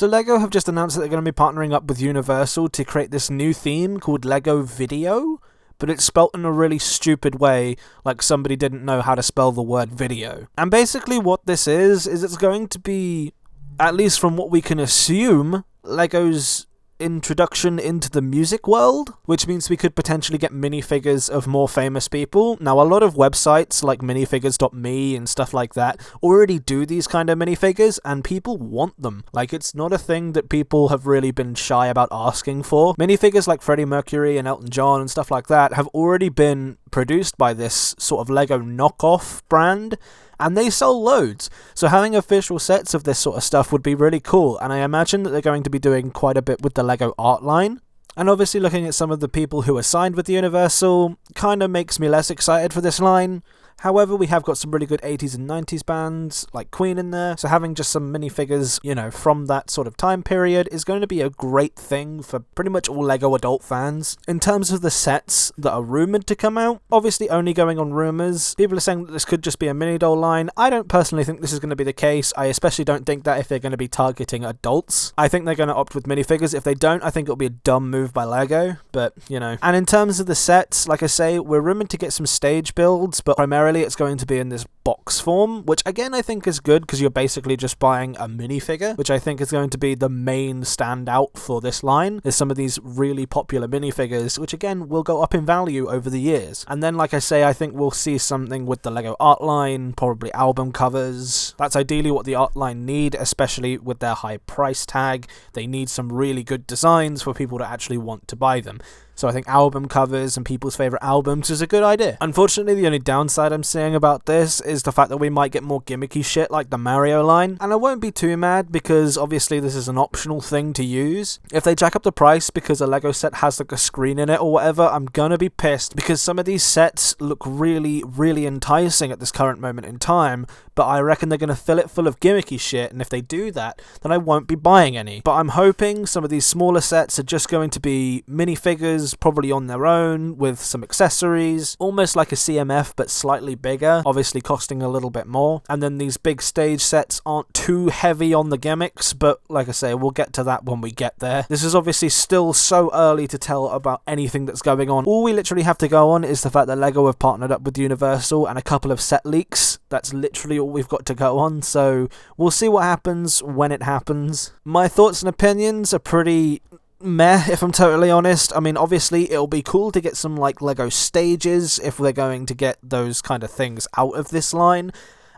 So LEGO have just announced that they're going to be partnering up with Universal to create this new theme called LEGO Vidiyo, but it's spelt in a really stupid way, like somebody didn't know how to spell the word video. And basically what this is it's going to be, at least from what we can assume, LEGO's introduction into the music world, which means we could potentially get minifigures of more famous people. Now, a lot of websites like minifigures.me and stuff like that already do these kind of minifigures, and people want them. Like, it's not a thing that people have really been shy about asking for. Minifigures like Freddie Mercury and Elton John and stuff like that have already been produced by this sort of LEGO knockoff brand, and they sell loads, so having official sets of this sort of stuff would be really cool, and I imagine that they're going to be doing quite a bit with the LEGO art line. And obviously looking at some of the people who are signed with Universal kind of makes me less excited for this line. However, we have got some really good 80s and 90s bands, like Queen in there, so having just some minifigures, you know, from that sort of time period is going to be a great thing for pretty much all LEGO adult fans. In terms of the sets that are rumoured to come out, obviously only going on rumours, people are saying that this could just be a mini doll line. I don't personally think this is going to be the case. I especially don't think that if they're going to be targeting adults. I think they're going to opt with minifigures. If they don't, I think it'll be a dumb move by LEGO, but, you know. And in terms of the sets, like I say, we're rumoured to get some stage builds, but primarily it's going to be in this box form, which again I think is good because you're basically just buying a minifigure, which I think is going to be the main standout for this line. There's some of these really popular minifigures, which again will go up in value over the years. And then, like I say, I think we'll see something with the LEGO art line, probably album covers. That's ideally what the art line need, especially with their high price tag. They need some really good designs for people to actually want to buy them. So I think album covers and people's favourite albums is a good idea. Unfortunately, the only downside I'm seeing about this is the fact that we might get more gimmicky shit like the Mario line. And I won't be too mad because obviously this is an optional thing to use. If they jack up the price because a LEGO set has like a screen in it or whatever, I'm gonna be pissed because some of these sets look really, really enticing at this current moment in time, but I reckon they're gonna fill it full of gimmicky shit, and if they do that, then I won't be buying any. But I'm hoping some of these smaller sets are just going to be minifigures, probably on their own, with some accessories, almost like a CMF but slightly bigger, obviously costing a little bit more. And then these big stage sets aren't too heavy on the gimmicks, but like I say, we'll get to that when we get there. This is obviously still so early to tell about anything that's going on. All we literally have to go on is the fact that LEGO have partnered up with Universal and a couple of set leaks. That's literally all we've got to go on, so we'll see what happens when it happens. My thoughts and opinions are pretty meh, if I'm totally honest. I mean, obviously it'll be cool to get some like LEGO stages if we're going to get those kind of things out of this line.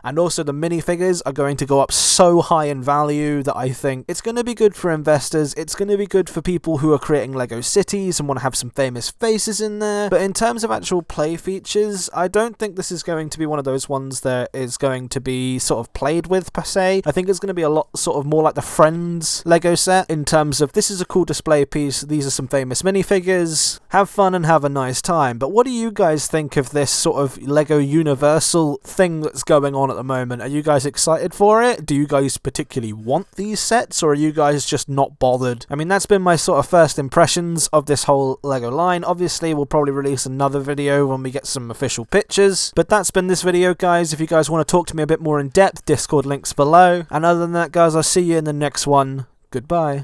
And also the minifigures are going to go up so high in value that I think it's going to be good for investors. It's going to be good for people who are creating LEGO cities and want to have some famous faces in there. But in terms of actual play features, I don't think this is going to be one of those ones that is going to be sort of played with per se. I think it's going to be a lot sort of more like the Friends LEGO set in terms of this is a cool display piece, these are some famous minifigures, have fun and have a nice time. But what do you guys think of this sort of LEGO Universal thing that's going on at the moment? Are you guys excited for it? Do you guys particularly want these sets, or are you guys just not bothered? I mean, that's been my sort of first impressions of this whole LEGO line. Obviously, we'll probably release another video when we get some official pictures, but that's been this video, guys. If you guys want to talk to me a bit more in depth, Discord links below. And other than that, guys, I'll see you in the next one. Goodbye.